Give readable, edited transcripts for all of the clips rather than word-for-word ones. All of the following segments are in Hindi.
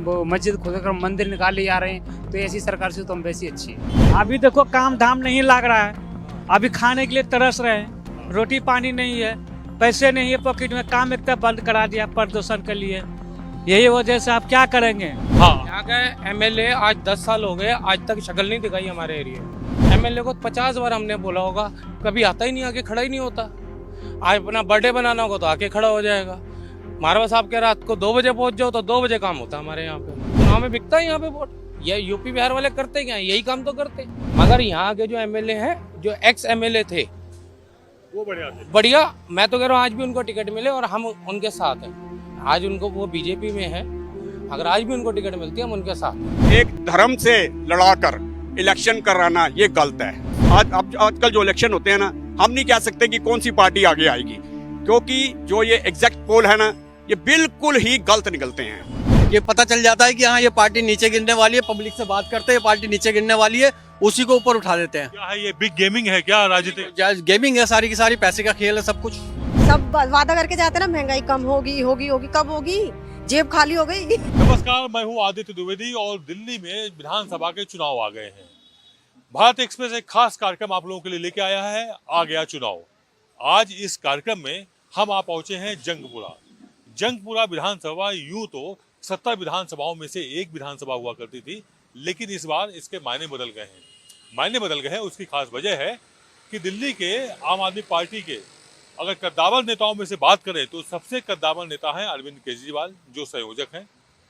वो मस्जिद खोदकर मंदिर निकाले जा रहे हैं, तो ऐसी सरकार से तो हम वैसी अच्छी है। अभी देखो काम धाम नहीं लग रहा है, अभी खाने के लिए तरस रहे हैं, रोटी पानी नहीं है, पैसे नहीं है पॉकेट में, काम एक बंद करा दिया प्रदूषण के लिए। यही वजह से आप क्या करेंगे। हाँ, यहाँ का एमएलए आज 10 साल हो गए, आज तक शक्ल नहीं दिखाई हमारे एरिया। एमएलए को 50 बार हमने बोला होगा, कभी आता ही नहीं, आके खड़ा ही नहीं होता। आज अपना बर्थडे बनाना होगा तो आके खड़ा हो जाएगा। मारवा साहब के रात को 2 बजे पहुंच जाओ तो 2 बजे काम होता है हमारे यहाँ पे। चुनाव में बिकता है यहाँ पे वोट। ये यूपी बिहार वाले करते क्या, यही काम तो करते। मगर यहाँ के जो एमएलए हैं, जो एक्स एमएलए थे, वो बढ़िया। मैं तो कह रहा हूँ आज भी उनको टिकट मिले और हम उनके साथ हैं। आज उनको, वो बीजेपी में है, अगर आज भी उनको टिकट मिलती है हम उनके साथ। एक धर्म से लड़ाकर इलेक्शन कराना ये गलत है। आजकल जो इलेक्शन होते हैं ना, हम नहीं कह सकते कि कौन सी पार्टी आगे आएगी, क्योंकि जो ये एग्जैक्ट पोल है ना, ये बिल्कुल ही गलत निकलते हैं। ये पता चल जाता है कि हाँ ये पार्टी नीचे गिरने वाली है, पब्लिक से बात करते हैं ये पार्टी नीचे गिरने वाली है, उसी को ऊपर उठा देते हैं। क्या है ये बिग गेमिंग है क्या राजनीतिक? गेमिंग है सारी की सारी, पैसे का खेल है सब कुछ। सब वादा करके जाते हैं ना, महंगाई कम होगी होगी होगी, कब होगी? जेब खाली हो गई। नमस्कार, मैं हूं आदित्य द्विवेदी और दिल्ली में विधानसभा के चुनाव आ गए हैं। भारत एक्सप्रेस एक खास कार्यक्रम आप लोगों के लिए लेके आया है, आ गया चुनाव। आज इस कार्यक्रम में हम आ पहुंचे हैं जंगपुरा। जंगपुरा विधानसभा यूं तो 70 विधानसभाओं में से एक विधानसभा हुआ करती थी, लेकिन इस बार इसके मायने बदल गए हैं। मायने बदल गए हैं, उसकी खास वजह है कि दिल्ली के आम आदमी पार्टी के अगर कद्दावर नेताओं में से बात करें तो सबसे कद्दावर नेता हैं अरविंद केजरीवाल, जो संयोजक हैं,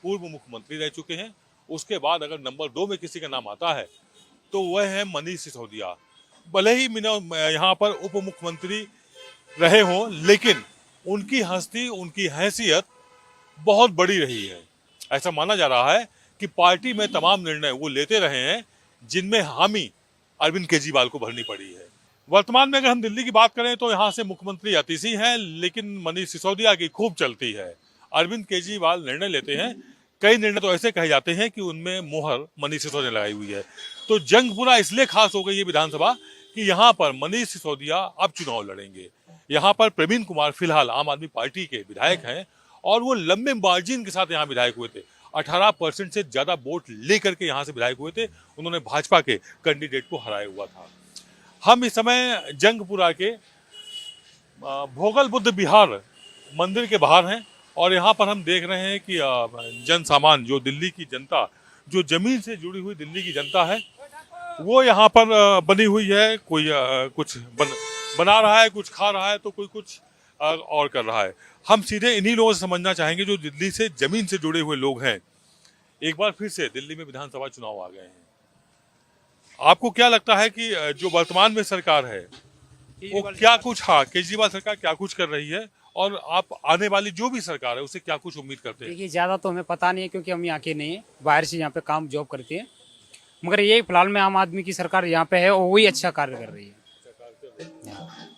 पूर्व मुख्यमंत्री रह चुके हैं। उसके बाद अगर नंबर 2 में किसी का नाम आता है तो वह है मनीष सिसोदिया। भले ही यहाँ पर उप मुख्यमंत्री रहे हों, लेकिन उनकी हस्ती, उनकी हैसियत बहुत बड़ी रही है। ऐसा माना जा रहा है कि पार्टी में तमाम निर्णय वो लेते रहे हैं जिनमें हामी अरविंद केजरीवाल को भरनी पड़ी है। वर्तमान में अगर हम दिल्ली की बात करें तो यहाँ से मुख्यमंत्री अतिशी हैं, लेकिन मनीष सिसोदिया की खूब चलती है। अरविंद केजरीवाल निर्णय लेते हैं, कई निर्णय तो ऐसे कहे जाते हैं कि उनमें मोहर मनीष सिसोदिया ने लगाई हुई है। तो जंगपुरा इसलिए खास हो गई ये विधानसभा कि यहाँ पर मनीष सिसोदिया अब चुनाव लड़ेंगे। यहाँ पर प्रवीण कुमार फिलहाल आम आदमी पार्टी के विधायक हैं और वो लंबे मार्जिन के साथ यहाँ विधायक हुए थे। 18% से ज्यादा वोट लेकर के यहाँ से विधायक हुए थे। उन्होंने भाजपा के कैंडिडेट को हराया हुआ था। हम इस समय जंगपुरा के भोगल बुद्ध विहार मंदिर के बाहर हैं और यहाँ पर हम देख रहे हैं कि जन सामान, जो दिल्ली की जनता, जो जमीन से जुड़ी हुई दिल्ली की जनता है, वो यहाँ पर बनी हुई है। कोई कुछ बना रहा है, कुछ खा रहा है, तो कोई कुछ और कर रहा है। हम सीधे इन्हीं लोगों से समझना चाहेंगे जो दिल्ली से जमीन से जुड़े हुए लोग हैं। एक बार फिर से दिल्ली में विधानसभा चुनाव आ गए हैं। आपको क्या लगता है कि जो वर्तमान में सरकार है वो क्या कुछ, हाँ, केजरीवाल सरकार क्या कुछ कर रही है, और आप आने वाली जो भी सरकार है उससे क्या कुछ उम्मीद करते हैं? देखिए, ज़्यादा तो हमें पता नहीं है क्योंकि हम यहाँ के नहीं हैं, बाहर से यहाँ पे काम जॉब करते हैं। मगर यही फिलहाल में आम आदमी की सरकार यहाँ पे है और वही अच्छा कार्य कर रही है।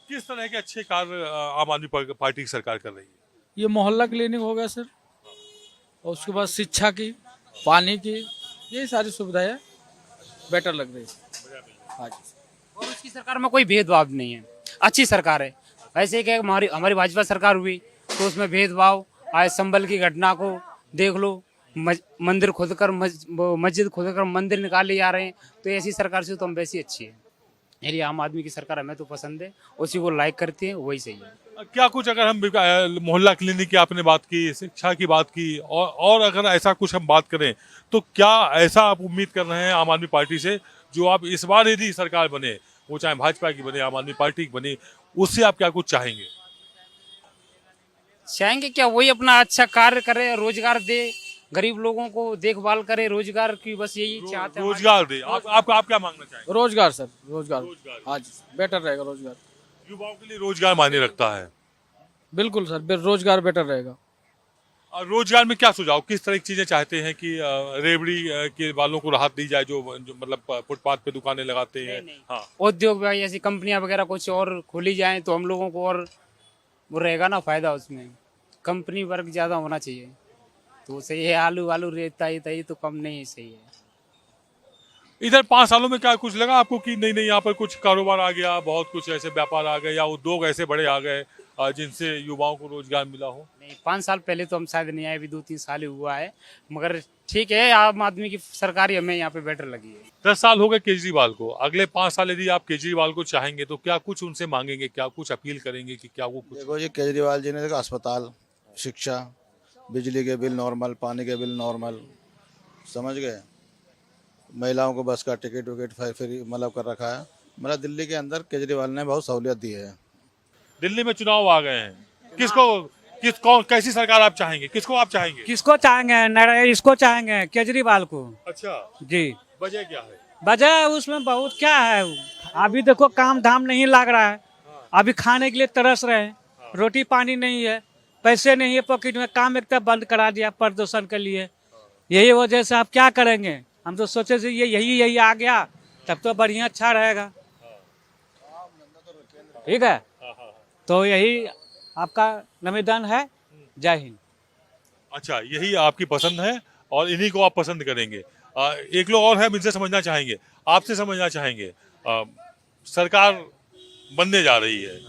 किस तरह के अच्छे कार्य आम आदमी पार्टी की सरकार कर रही है? ये मोहल्ला क्लिनिक हो गया सर, और उसके बाद शिक्षा की, पानी की, ये सारी सुविधाएं बेटर लग रही है। हाँ जी। और उसकी सरकार में कोई भेदभाव नहीं है, अच्छी सरकार है। ऐसे ही हमारी भाजपा सरकार हुई तो उसमें भेदभाव, आज संभल की घटना को देख लो, मंदिर खोदकर मस्जिद खोदकर मंदिर निकाले जा रहे हैं, तो ऐसी सरकार से तो हम वैसी अच्छी है। मेरी आम आदमी की सरकार हमें तो पसंद है, उसी को लाइक करते हैं, वही सही है। क्या कुछ अगर हम मोहल्ला क्लिनिक की आपने बात की, शिक्षा की बात की, और अगर ऐसा कुछ हम बात करें तो क्या ऐसा आप उम्मीद कर रहे हैं आम आदमी पार्टी से, जो आप इस बार यदि सरकार बने, वो चाहे भाजपा की बने, आम आदमी पार्टी की बने, उससे आप क्या कुछ चाहेंगे? चाहेंगे क्या, वही अपना अच्छा कार्य करे, रोजगार दे, गरीब लोगों को देखभाल करे, रोजगार की, बस यही चाहते हैं। रोजगार दे। आप क्या मांगना चाहेंगे? रोजगार सर, रोजगार हाँ जी, बेटर रहेगा रोजगार। युवाओं के लिए रोजगार मायने रखता है। बिल्कुल सर, रोजगार बेटर रहेगा। और रोजगार में क्या सुझाव, किस तरह की चीजें चाहते हैं कि रेवड़ी के वालों को राहत दी जाए, जो मतलब फुटपाथ पे दुकानें लगाते हैं? हाँ, उद्योग ऐसी कंपनियां वगैरह कुछ और खोली जाए तो हम लोगों को और वो रहेगा ना फायदा। उसमें कंपनी वर्क ज्यादा होना चाहिए तो सही है। आलू वालू रेता ही तो कम नहीं, सही है। इधर 5 सालों में क्या कुछ लगा आपको कि नहीं यहाँ पर कुछ कारोबार आ गया, बहुत कुछ ऐसे व्यापार आ गए या उद्योग ऐसे बड़े आ गए, जिनसे युवाओं को रोजगार मिला हो? नहीं, 5 साल पहले तो हम शायद नहीं आए, अभी 2-3 साल ही हुआ है, मगर ठीक है, आम आदमी की सरकार ही हमें यहाँ पे बेटर लगी है। 10 साल हो गए केजरीवाल को, अगले 5 साल यदि आप केजरीवाल को चाहेंगे तो क्या कुछ उनसे मांगेंगे, क्या कुछ अपील करेंगे कि क्या वो कुछ? देखो जी, केजरीवाल जी ने देखो अस्पताल, शिक्षा, बिजली के बिल नॉर्मल, पानी के बिल नॉर्मल, समझ गए, महिलाओं को बस का टिकट विकेट फ्री मतलब कर रखा है। मतलब दिल्ली के अंदर केजरीवाल ने बहुत सहूलियत दी है। दिल्ली में चुनाव आ गए हैं, कौन कैसी सरकार आप चाहेंगे, किसको आप चाहेंगे? किसको चाहेंगे? इसको चाहेंगे, केजरीवाल को। अच्छा, जी। वजह क्या है? वजह उसमें बहुत क्या है, अभी देखो काम धाम नहीं लग रहा है, अभी खाने के लिए तरस रहे हैं, रोटी पानी नहीं है, पैसे नहीं है पॉकेट में, काम एक तरफ बंद करा दिया प्रदूषण के लिए। यही वजह से आप क्या करेंगे? हम तो सोचे से यही आ गया तब तो बढ़िया अच्छा रहेगा। ठीक है, तो यही आपका निवेदन है। जय हिंद। अच्छा, यही आपकी पसंद है और इन्हीं को आप पसंद करेंगे। एक लोग और है, इनसे समझना चाहेंगे, आपसे समझना चाहेंगे। सरकार बनने जा रही है,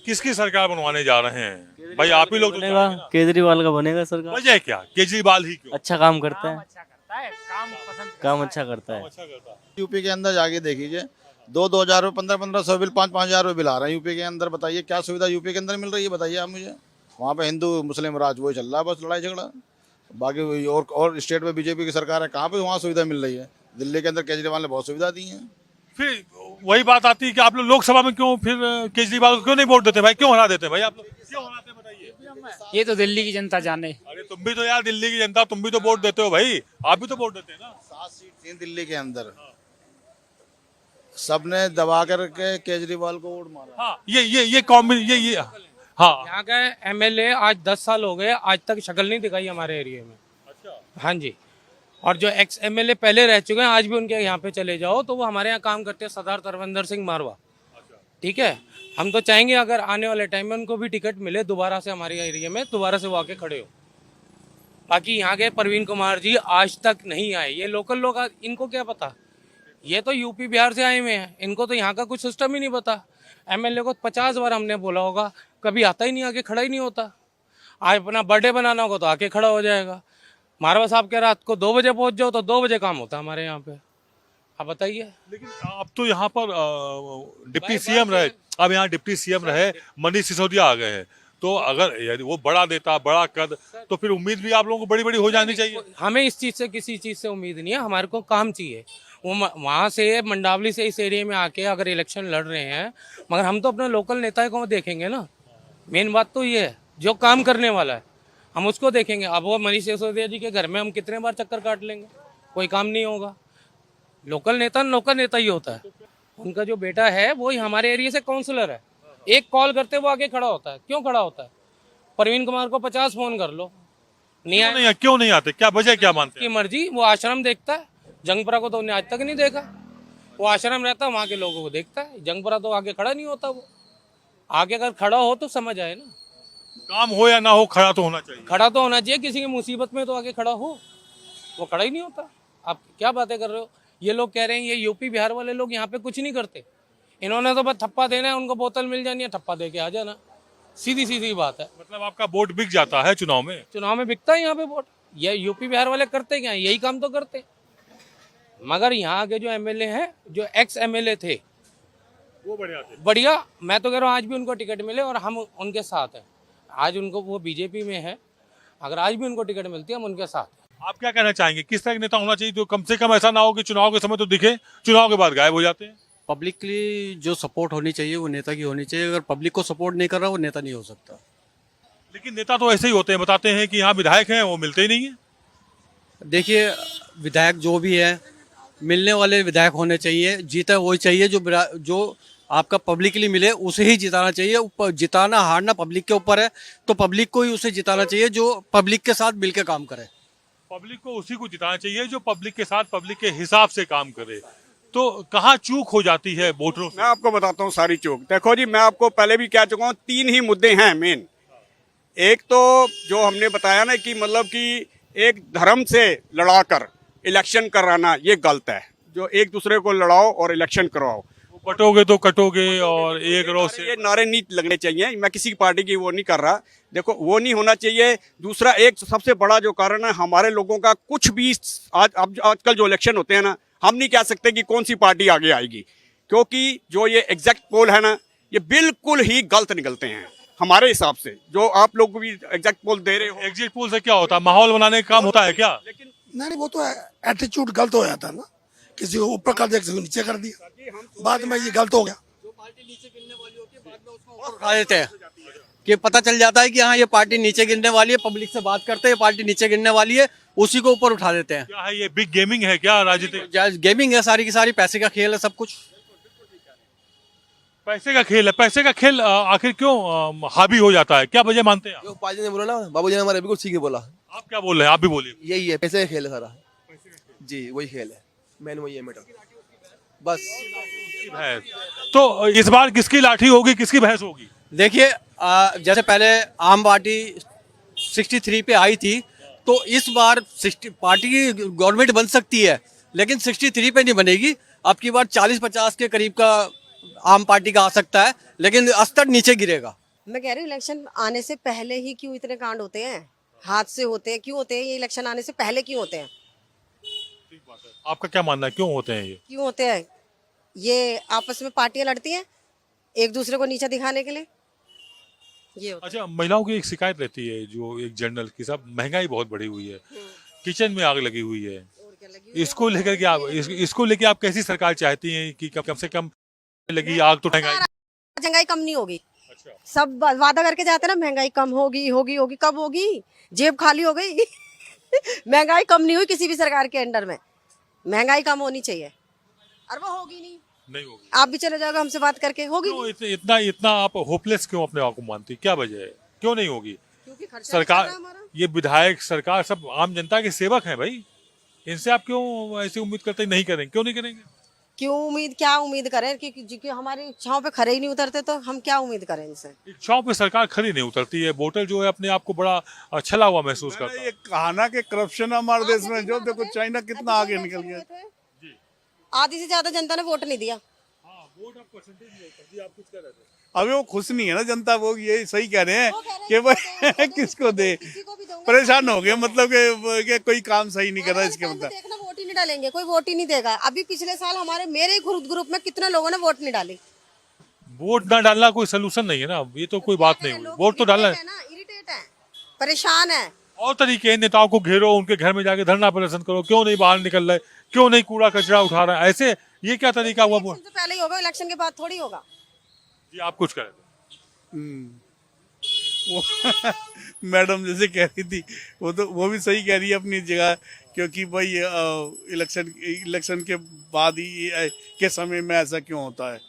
किसकी सरकार बनवाने जा रहे हैं? भाई आप ही लोग तो चाहेंगे ना। केजरीवाल का बनेगा सरकार। वजह क्या? केजरीवाल ही क्यों? अच्छा काम करता है, काम काम अच्छा करता है। अच्छा करता है। यूपी के अंदर जाके देखिए, 2-2 हज़ार, 1500 बिल, 5-5 हज़ार बिल आ रहे हैं यूपी के अंदर। बताइए क्या सुविधा यूपी के अंदर मिल रही है, बताइए आप मुझे। वहाँ पे हिंदू मुस्लिम राज वही चल रहा है, बस लड़ाई झगड़ा। बाकी और स्टेट में बीजेपी की सरकार है, कहाँ पे वहाँ सुविधा मिल रही है? दिल्ली के अंदर केजरीवाल ने बहुत सुविधा दी है। फिर वही बात आती है कि आप लोग लोकसभा में क्यों फिर केजरीवाल को क्यों नहीं वोट देते भाई? क्यों हराते भाई आप लोग? क्यों हराते बताइए? ये तो दिल्ली की जनता जाने। अरे तुम भी तो यार दिल्ली की जनता, तुम भी तो वोट देते हो भाई, आप भी तो वोट देते हैं ना। 7 सीट थी दिल्ली के अंदर, सबने दबा करके केजरीवाल को वोट मारा। हाँ, ये कॉम्बिन ये हाँ। यहाँ का एमएलए आज 10 साल हो गए, आज तक शक्ल नहीं दिखाई हमारे एरिया में। अच्छा। हाँ जी। और जो एक्स एमएलए पहले रह चुके हैं, आज भी उनके यहाँ पे चले जाओ तो वो हमारे यहाँ काम करते हैं, सरदार तरविंदर सिंह मारवा। ठीक है, हम तो चाहेंगे अगर आने वाले टाइम में उनको भी टिकट मिले दोबारा से हमारे एरिया में, दोबारा से वो आके खड़े हो। बाकी यहाँ के प्रवीण कुमार जी आज तक नहीं आए, ये लोकल लोग इनको क्या पता, ये तो यूपी बिहार से आए हुए हैं, इनको तो यहाँ का कुछ सिस्टम ही नहीं पता। एमएलए को 50 बार हमने बोला होगा, कभी आता ही नहीं, आके खड़ा ही नहीं होता। आज अपना बर्थडे बनाना होगा तो आके खड़ा हो जाएगा। मारवा साहब के रात को 2 बजे पहुंच जाओ तो 2 बजे काम होता है हमारे यहाँ पे। आप बताइए। लेकिन अब तो यहाँ पर डिप्टी सीएम रहे, अब यहाँ डिप्टी सीएम रहे मनीष सिसोदिया आ गए हैं, तो अगर यदि वो बड़ा देता, बड़ा कद, तो फिर उम्मीद भी आप लोगों को बड़ी बड़ी हो जानी चाहिए। हमें इस चीज़ से किसी चीज़ से उम्मीद नहीं है, हमारे को काम चाहिए। वो वहाँ से मंडावली से इस एरिया में आके अगर इलेक्शन लड़ रहे हैं, मगर हम तो अपने लोकल नेता को देखेंगे ना। मेन बात तो ये है, जो काम करने वाला है हम उसको देखेंगे। अब वो मनीष सिसोदिया जी के घर में हम कितने बार चक्कर काट लेंगे, कोई काम नहीं होगा। लोकल नेता ही होता है। उनका जो बेटा है वो ही हमारे एरिया से काउंसलर है, एक कॉल करते वो आगे खड़ा होता है। क्यों खड़ा होता है? प्रवीण कुमार को 50 फोन कर लो, क्यों नहीं आते? क्या वजह क्या मानते की हैं? मर्जी। वो आश्रम देखता है, जंगपुरा को तो उन्हें आज तक नहीं देखा। वो आश्रम रहता है, वहाँ के लोगों को देखता है, जंगपुरा तो आगे खड़ा नहीं होता। वो आगे अगर खड़ा हो तो समझ आए ना, काम हो या ना हो, खड़ा तो होना चाहिए। खड़ा तो होना चाहिए, किसी की मुसीबत में तो आगे खड़ा हो। वो खड़ा ही नहीं होता। आप क्या बातें कर रहे हो? ये लोग कह रहे हैं ये यूपी बिहार वाले लोग यहाँ पे कुछ नहीं करते, इन्होंने तो बस थप्पा देना है, उनको बोतल मिल जानी है, थप्पा दे के आ जाना। सीधी बात है। मतलब आपका वोट बिक जाता है चुनाव में? चुनाव में बिकता है यहाँ पे वोट। ये यूपी बिहार वाले करते क्या? यही काम तो करते। मगर यहाँ के जो एमएलए हैं, जो एक्स एमएलए थे, वो बढ़िया थे। बढ़िया। मैं तो कह रहा हूँ आज भी उनको टिकट मिले और हम उनके साथ हैं। आज उनको, वो बीजेपी में है, अगर आज भी उनको टिकट मिलती है हम उनके साथ हैं। आप क्या कहना चाहेंगे, किस तरह का नेता होना चाहिए जो कम से कम ऐसा ना हो कि चुनाव के समय तो दिखे, चुनाव के बाद गायब हो जाते हैं? पब्लिकली जो सपोर्ट होनी चाहिए वो नेता की होनी चाहिए। अगर पब्लिक को सपोर्ट नहीं कर रहा वो नेता नहीं हो सकता। लेकिन नेता तो ऐसे ही होते हैं, बताते हैं कि यहाँ विधायक हैं, वो मिलते ही नहीं है। देखिए, विधायक जो भी है, मिलने वाले विधायक होने चाहिए। जीता वही चाहिए जो आपका पब्लिकली मिले, उसे ही जिताना चाहिए। जिताना हारना पब्लिक के ऊपर है, तो पब्लिक को ही उसे जिताना चाहिए जो पब्लिक के साथ मिलकर काम करे। पब्लिक को उसी को जिताना चाहिए जो पब्लिक के साथ, पब्लिक के हिसाब से काम करे। तो कहाँ चूक हो जाती है वोटरों से? मैं आपको बताता हूँ सारी चूक। देखो जी, मैं आपको पहले भी कह चुका हूँ, 3 ही मुद्दे हैं मेन। एक तो जो हमने बताया ना कि मतलब कि एक धर्म से लड़ाकर इलेक्शन कराना, ये गलत है। जो एक दूसरे को लड़ाओ और इलेक्शन करवाओ, बटोगे तो कटोगे और एक रो से ये नारे नहीं लगने चाहिए। मैं किसी पार्टी की वो नहीं कर रहा, देखो वो नहीं होना चाहिए। दूसरा एक सबसे बड़ा जो कारण है हमारे लोगों का, कुछ भी आजकल जो इलेक्शन होते हैं ना, हम नहीं कह सकते कि कौन सी पार्टी आगे आएगी, क्योंकि जो ये एग्जैक्ट पोल है ना, ये बिल्कुल ही गलत निकलते हैं हमारे हिसाब से। जो आप लोग भी एग्जैक्ट पोल दे रहे हो, एग्जिट पोल से क्या होता है? माहौल बनाने का काम होता है क्या? लेकिन नहीं वो तो एटीट्यूड गलत हो जाता है ना, किसी को ऊपर कर दिया किसी को नीचे कर दिया, बाद में ये गलत हो गया। उठा देते हैं कि पता चल जाता है कि हाँ ये पार्टी नीचे गिरने वाली है, पब्लिक से बात करते हैं पार्टी नीचे गिरने वाली है, उसी को ऊपर उठा देते हैं। क्या है ये बिग गेमिंग है क्या राजनीतिक? गेमिंग है सारी की सारी, पैसे का खेल है सब कुछ। पैसे का खेल है। पैसे का खेल आखिर क्यों हावी हो जाता है? क्या वजह मानते हैं आप? जो पाजी ने बोला ना, बाबू जी ने हमारे बिल्कुल ठीक है बोला। आप क्या बोल रहे हैं? आप भी बोलिए। यही है, पैसे का खेल है सारा जी, वही खेल है, मैन वही है मैटर बस। तो इस बार किसकी लाठी होगी, किसकी भैंस होगी? देखिए जैसे पहले आम पार्टी 63 पे आई थी, तो इस बार 60 पार्टी की गवर्नमेंट बन सकती है, लेकिन 63 पे नहीं बनेगी। अब की बार 40-50 के करीब का आम पार्टी का आ सकता है, लेकिन स्तर नीचे गिरेगा। मैं कह रही हूँ इलेक्शन आने से पहले ही क्यों इतने कांड होते हैं, हादसे होते हैं, क्यों होते हैं ये इलेक्शन आने से पहले क्यों होते हैं? आपका क्या मानना है, क्यों होते हैं ये? क्यों होते हैं? ये आपस में पार्टियां लड़ती हैं एक दूसरे को नीचा दिखाने के लिए, ये होता अच्छा, महिलाओं की एक शिकायत रहती है, जो एक जनरल की, सब महंगाई बहुत बढ़ी हुई है, किचन में आग लगी हुई है, है। और क्या लगी हुई है? इसको लेकर के आप इसको लेके आप कैसी सरकार चाहती हैं कि कम से कम लगी आग तो महंगाई? महंगाई कम नहीं होगी। अच्छा, सब वादा करके जाते हैं ना महंगाई कम होगी होगी होगी, कब होगी? जेब खाली हो गई महंगाई कम नहीं हुई किसी भी सरकार के अंडर में। महंगाई कम होनी चाहिए और वो होगी नहीं होगी। आप भी चले जाओगे हमसे बात करके, होगी क्यों नहीं। इतना आप होपलेस क्यों अपने आप को मानती? क्या वजह है, क्यों नहीं होगी? क्योंकि खर्चा सरकार, चल रहा है हमारा। ये विधायक सरकार सब आम जनता के सेवक हैं भाई, इनसे आप क्यों ऐसी उम्मीद करते नहीं करेंगे? क्यों नहीं करेंगे? क्यों उम्मीद, क्या उम्मीद करें कि हमारी इच्छाओं पे खरे ही नहीं उतरते, तो हम क्या उम्मीद करें इनसे? इच्छाओं पे सरकार खरी नहीं उतरती है, वोटर जो है अपने आप को बड़ा छला हुआ महसूस करता है। ये कहाना के करप्शन हमारे देश में, जो देखो चाइना कितना आगे निकल गया। आधी से ज्यादा जनता ने वोट नहीं दिया। अभी वो खुश नहीं है ना जनता, वो ये सही कह रहे हैं कि भाई किसको दे, परेशान हो गए, मतलब कि कोई काम सही नहीं कर रहा इसके मतलब। देखना वोट ही नहीं डालेंगे, कोई वोट ही नहीं देगा। अभी पिछले साल हमारे मेरे ग्रुप में कितने लोगों ने वोट नहीं डाली। वोट ना डालना कोई सोल्यूशन नहीं है ना, ये तो कोई बात नहीं हुई। वोट तो डालना है। इरिटेट है, परेशान है। और तरीके हैं, नेताओं को घेरो, उनके घर में जाके धरना प्रदर्शन करो, क्यों नहीं बाहर निकल रहे, क्यों नहीं कूड़ा कचरा उठा रहे, ऐसे ये क्या तरीका हुआ? इलेक्शन से पहले ही होगा, इलेक्शन के बाद थोड़ी होगा। जी आप कुछ करें। वो मैडम जैसे कह रही थी, वो भी सही कह रही है अपनी जगह, क्योंकि भाई इलेक्शन के बाद ही के समय में ऐसा क्यों होता है?